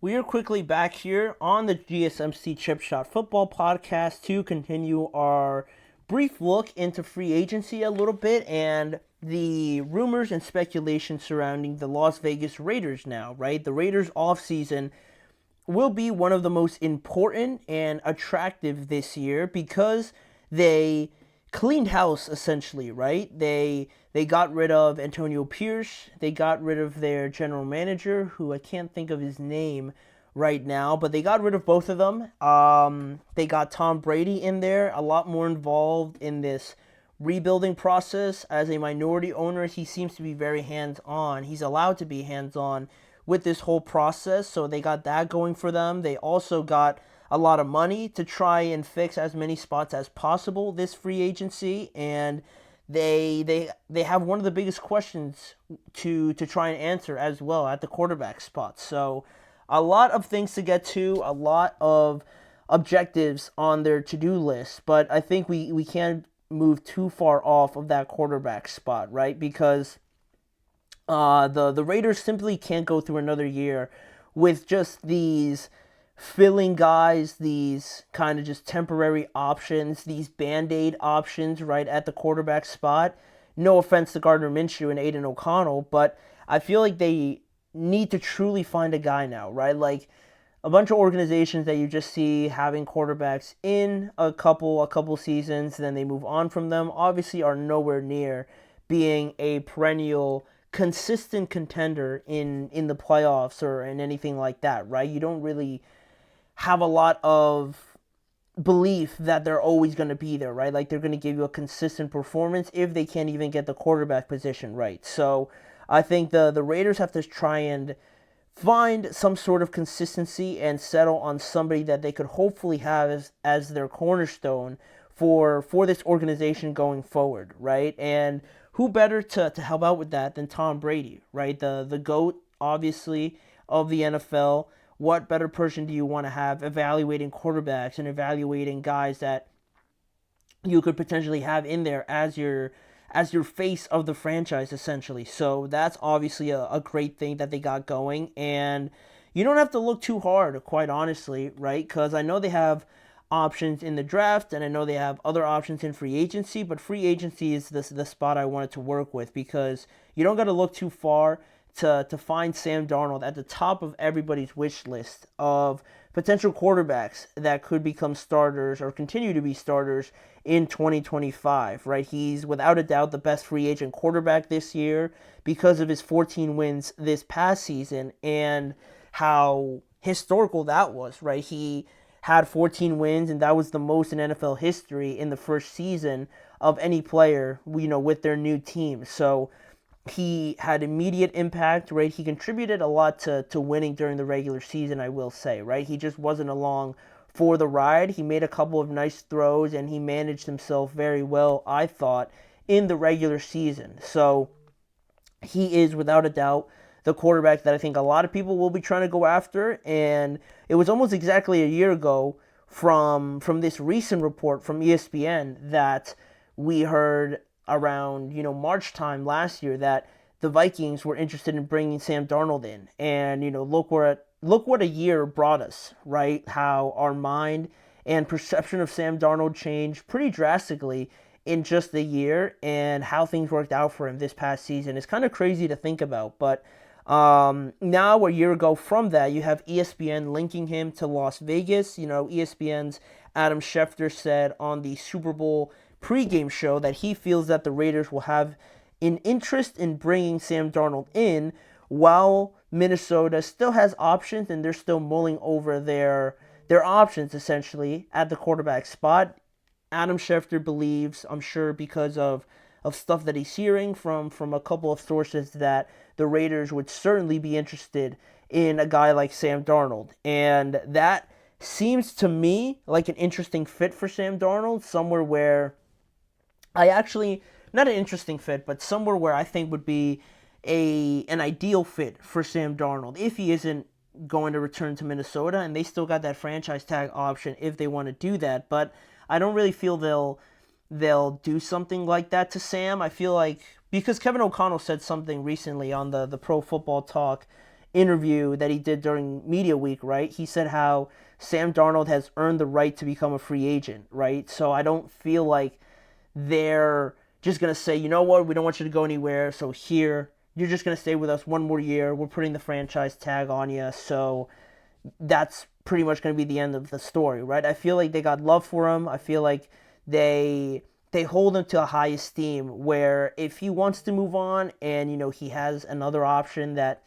We are quickly back here on the GSMC Chip Shot Football Podcast to continue our brief look into free agency a little bit and the rumors and speculation surrounding the Las Vegas Raiders now, right? The Raiders offseason will be one of the most important and attractive this year because they cleaned house essentially, right? They got rid of Antonio Pierce, they got rid of their general manager, who I can't think of his name right now, but they got rid of both of them. They got Tom Brady in there, a lot more involved in this rebuilding process. As a minority owner, he seems to be very hands-on. He's allowed to be hands-on with this whole process, so they got that going for them. They also got a lot of money to try and fix as many spots as possible this free agency, and they have one of the biggest questions to try and answer as well at the quarterback spot. So a lot of things to get to, a lot of objectives on their to-do list, but I think we can't move too far off of that quarterback spot, right? Because the Raiders simply can't go through another year with just these filling guys, these kind of just temporary options, these band-aid options right at the quarterback spot. No offense to Gardner Minshew and Aiden O'Connell, but I feel like they need to truly find a guy now, right? Like a bunch of organizations that you just see having quarterbacks in a couple seasons, then they move on from them, obviously are nowhere near being a perennial consistent contender in the playoffs or in anything like that, right? You don't really have a lot of belief that they're always going to be there, right? Like they're going to give you a consistent performance if they can't even get the quarterback position right. So I think the Raiders have to try and find some sort of consistency and settle on somebody that they could hopefully have as their cornerstone for this organization going forward, right? And who better to help out with that than Tom Brady, right? The GOAT, obviously, of the NFL. What better person do you want to have evaluating quarterbacks and evaluating guys that you could potentially have in there as your face of the franchise, essentially? So that's obviously a great thing that they got going. And you don't have to look too hard, quite honestly, right? Because I know they have options in the draft, and I know they have other options in free agency, but free agency is the spot I wanted to work with because you don't got to look too far to find Sam Darnold at the top of everybody's wish list of potential quarterbacks that could become starters or continue to be starters in 2025, right? He's without a doubt the best free agent quarterback this year because of his 14 wins this past season and how historical that was, right? He had 14 wins, and that was the most in NFL history in the first season of any player, with their new team. So he had immediate impact, right? He contributed a lot to winning during the regular season, I will say, right? He just wasn't along for the ride. He made a couple of nice throws, and he managed himself very well, I thought, in the regular season. So he is, without a doubt, the quarterback that I think a lot of people will be trying to go after. And it was almost exactly a year ago from this recent report from ESPN that we heard around March time last year that the Vikings were interested in bringing Sam Darnold in. And look what a year brought us, right? How our mind and perception of Sam Darnold changed pretty drastically in just a year, and how things worked out for him this past season is kind of crazy to think about. But now, a year ago from that, you have ESPN linking him to Las Vegas. ESPN's Adam Schefter said on the Super Bowl pregame show that he feels that the Raiders will have an interest in bringing Sam Darnold in, while Minnesota still has options and they're still mulling over their options, essentially, at the quarterback spot. Adam Schefter believes, I'm sure because of stuff that he's hearing from a couple of sources, that the Raiders would certainly be interested in a guy like Sam Darnold. And that seems to me like an interesting fit for Sam Darnold, somewhere where not an interesting fit, but somewhere where I think would be an ideal fit for Sam Darnold if he isn't going to return to Minnesota, and they still got that franchise tag option if they want to do that. But I don't really feel they'll do something like that to Sam. I feel like, because Kevin O'Connell said something recently on the Pro Football Talk interview that he did during media week, right? He said how Sam Darnold has earned the right to become a free agent, right? So I don't feel like they're just going to say, you know what, we don't want you to go anywhere, so here, you're just going to stay with us one more year. We're putting the franchise tag on you, so that's pretty much going to be the end of the story, right? I feel like they got love for him. I feel like they hold him to a high esteem where if he wants to move on and, he has another option that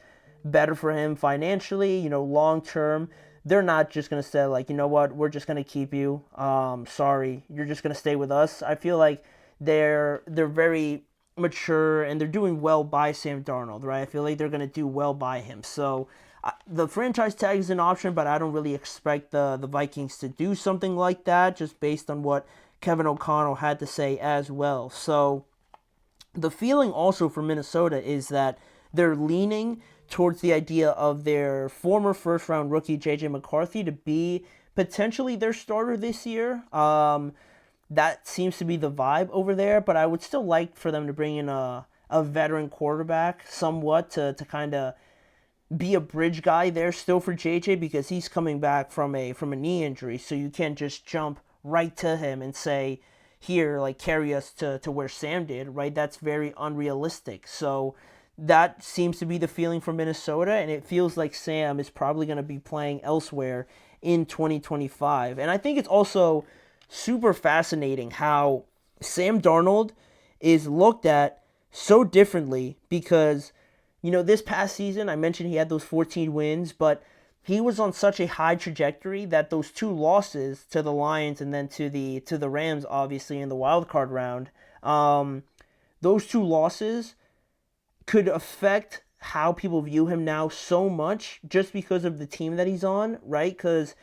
better for him financially, long term, they're not just going to say like, you know what, we're just going to keep you. Sorry, you're just going to stay with us. I feel like they're very mature and they're doing well by Sam Darnold, right? I feel like they're going to do well by him. So the franchise tag is an option, but I don't really expect the Vikings to do something like that just based on what Kevin O'Connell had to say as well. So the feeling also for Minnesota is that they're leaning towards the idea of their former first-round rookie J.J. McCarthy to be potentially their starter this year. That seems to be the vibe over there, but I would still like for them to bring in a veteran quarterback somewhat to kind of be a bridge guy there still for JJ because he's coming back from a knee injury, so you can't just jump right to him and say, here, like, carry us to where Sam did, right? That's very unrealistic. So that seems to be the feeling from Minnesota, and it feels like Sam is probably going to be playing elsewhere in 2025. And I think it's also super fascinating how Sam Darnold is looked at so differently because, this past season, I mentioned he had those 14 wins, but he was on such a high trajectory that those two losses to the Lions and then to the Rams, obviously, in the wild card round, those two losses could affect how people view him now so much just because of the team that he's on, right? Because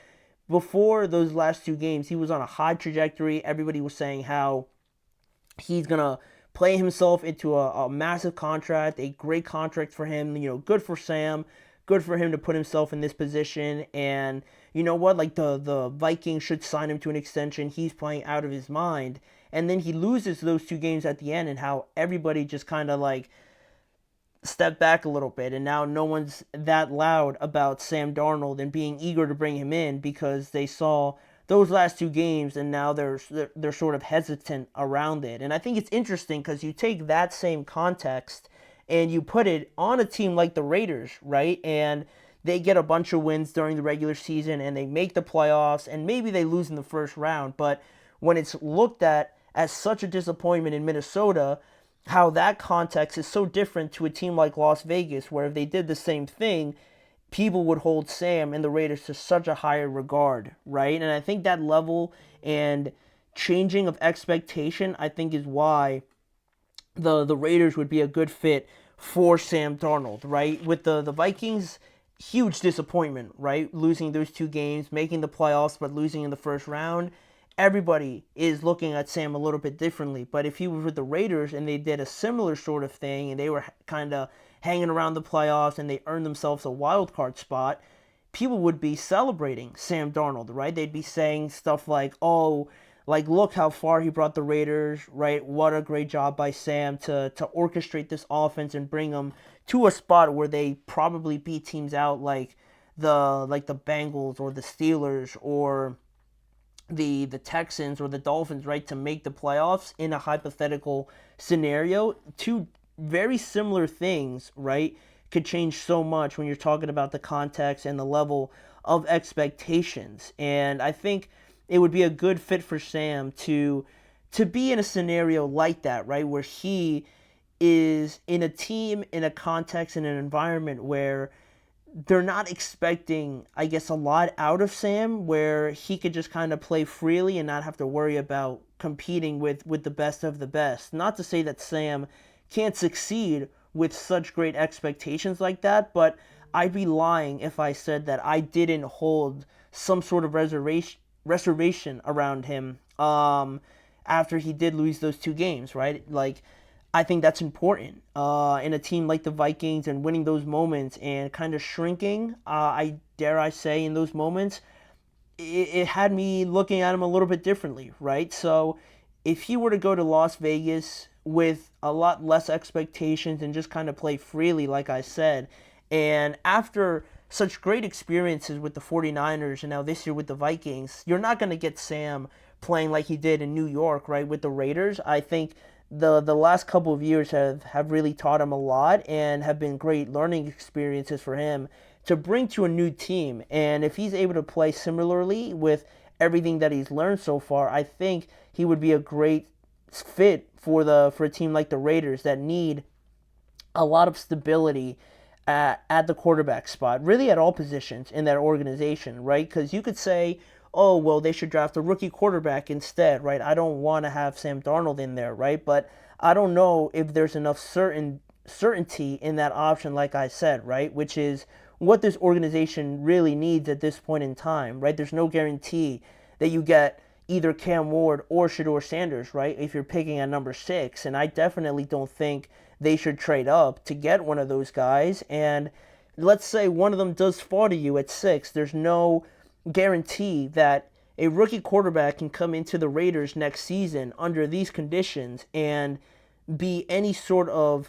before those last two games, he was on a high trajectory. Everybody was saying how he's going to play himself into a massive contract, a great contract for him, good for Sam, good for him to put himself in this position. And you know what, like the Vikings should sign him to an extension. He's playing out of his mind. And then he loses those two games at the end and how everybody just kind of like stepped back a little bit. And now no one's that loud about Sam Darnold and being eager to bring him in because they saw those last two games, and now they're sort of hesitant around it. And I think it's interesting because you take that same context and you put it on a team like the Raiders, right? And they get a bunch of wins during the regular season and they make the playoffs and maybe they lose in the first round. But when it's looked at as such a disappointment in Minnesota, how that context is so different to a team like Las Vegas, where if they did the same thing, people would hold Sam and the Raiders to such a higher regard, right? And I think that level and changing of expectation, I think, is why the Raiders would be a good fit for Sam Darnold, right? With the Vikings, huge disappointment, right? Losing those two games, making the playoffs, but losing in the first round. Everybody is looking at Sam a little bit differently. But if he was with the Raiders and they did a similar sort of thing and they were kind of hanging around the playoffs and they earned themselves a wild card spot, people would be celebrating Sam Darnold, right? They'd be saying stuff like, oh, like, look how far he brought the Raiders, right? What a great job by Sam to orchestrate this offense and bring them to a spot where they probably beat teams out like the Bengals or the Steelers or the Texans or the Dolphins, right, to make the playoffs in a hypothetical scenario. Two very similar things, right, could change so much when you're talking about the context and the level of expectations. And I think it would be a good fit for Sam to be in a scenario like that, right, where he is in a team, in a context, in an environment where they're not expecting, I guess, a lot out of Sam, where he could just kind of play freely and not have to worry about competing with the best of the best. Not to say that Sam can't succeed with such great expectations like that, but I'd be lying if I said that I didn't hold some sort of reservation around him after he did lose those two games, right? Like, I think that's important in a team like the Vikings and winning those moments and kind of shrinking, I say, in those moments, it had me looking at him a little bit differently, right? So if he were to go to Las Vegas with a lot less expectations and just kind of play freely, like I said, And after such great experiences with the 49ers and now this year with the Vikings, you're not going to get Sam playing like he did in New York, right, with the Raiders. I think the last couple of years have really taught him a lot and have been great learning experiences for him to bring to a new team. And if he's able to play similarly with everything that he's learned so far, I think he would be a great fit for a team like the Raiders that need a lot of stability at the quarterback spot, really at all positions in that organization, right? Because you could say, oh, well, they should draft a rookie quarterback instead, right? I don't want to have Sam Darnold in there, right? But I don't know if there's enough certainty in that option, like I said, right? Which is what this organization really needs at this point in time, right? There's no guarantee that you get either Cam Ward or Shedeur Sanders, right? If you're picking at number 6. And I definitely don't think they should trade up to get one of those guys. And let's say one of them does fall to you at 6. There's no guarantee that a rookie quarterback can come into the Raiders next season under these conditions and be anywhere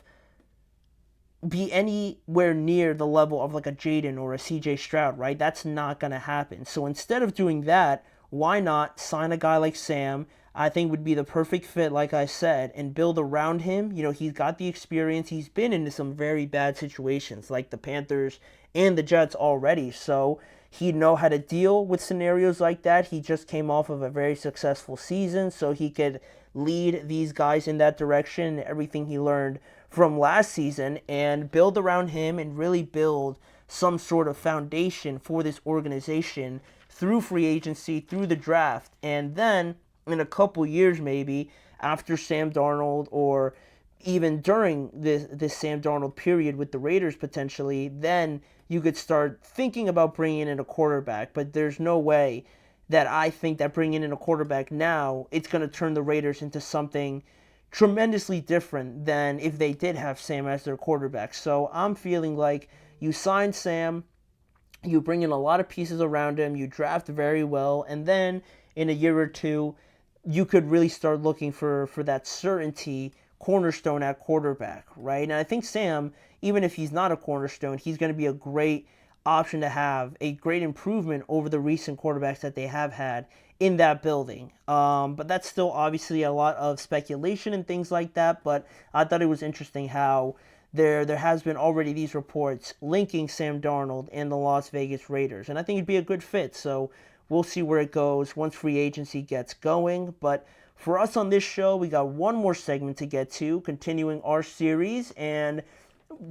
near the level of like a Jaden or a CJ Stroud, right? That's not going to happen. So instead of doing that, why not sign a guy like Sam? I think would be the perfect fit, like I said, and build around him. You know, he's got the experience. He's been into some very bad situations like the Panthers and the Jets already. So he'd know how to deal with scenarios like that. He just came off of a very successful season, so he could lead these guys in that direction, everything he learned from last season, and build around him and really build some sort of foundation for this organization through free agency, through the draft. And then in a couple years, maybe after Sam Darnold, or even during this Sam Darnold period with the Raiders potentially, then you could start thinking about bringing in a quarterback. But there's no way that I think that bringing in a quarterback now, it's going to turn the Raiders into something tremendously different than if they did have Sam as their quarterback. So I'm feeling like you sign Sam, you bring in a lot of pieces around him, you draft very well, and then in a year or two, you could really start looking for that certainty cornerstone at quarterback, right? And I think Sam, even if he's not a cornerstone, he's going to be a great option to have, a great improvement over the recent quarterbacks that they have had in that building. But that's still obviously a lot of speculation and things like that, but I thought it was interesting how there has been already these reports linking Sam Darnold and the Las Vegas Raiders, and I think it'd be a good fit. So we'll see where it goes once free agency gets going. But for us on this show, we got one more segment to get to, continuing our series, and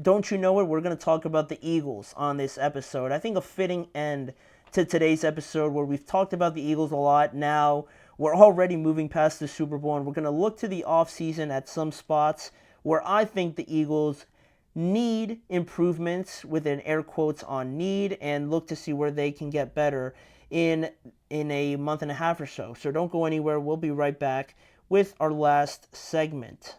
don't you know it, we're going to talk about the Eagles on this episode. I think a fitting end to today's episode where we've talked about the Eagles a lot. Now we're already moving past the Super Bowl, and we're going to look to the offseason at some spots where I think the Eagles need improvements, with an air quotes on need, and look to see where they can get better in a month and a half or so. So don't go anywhere. We'll be right back with our last segment.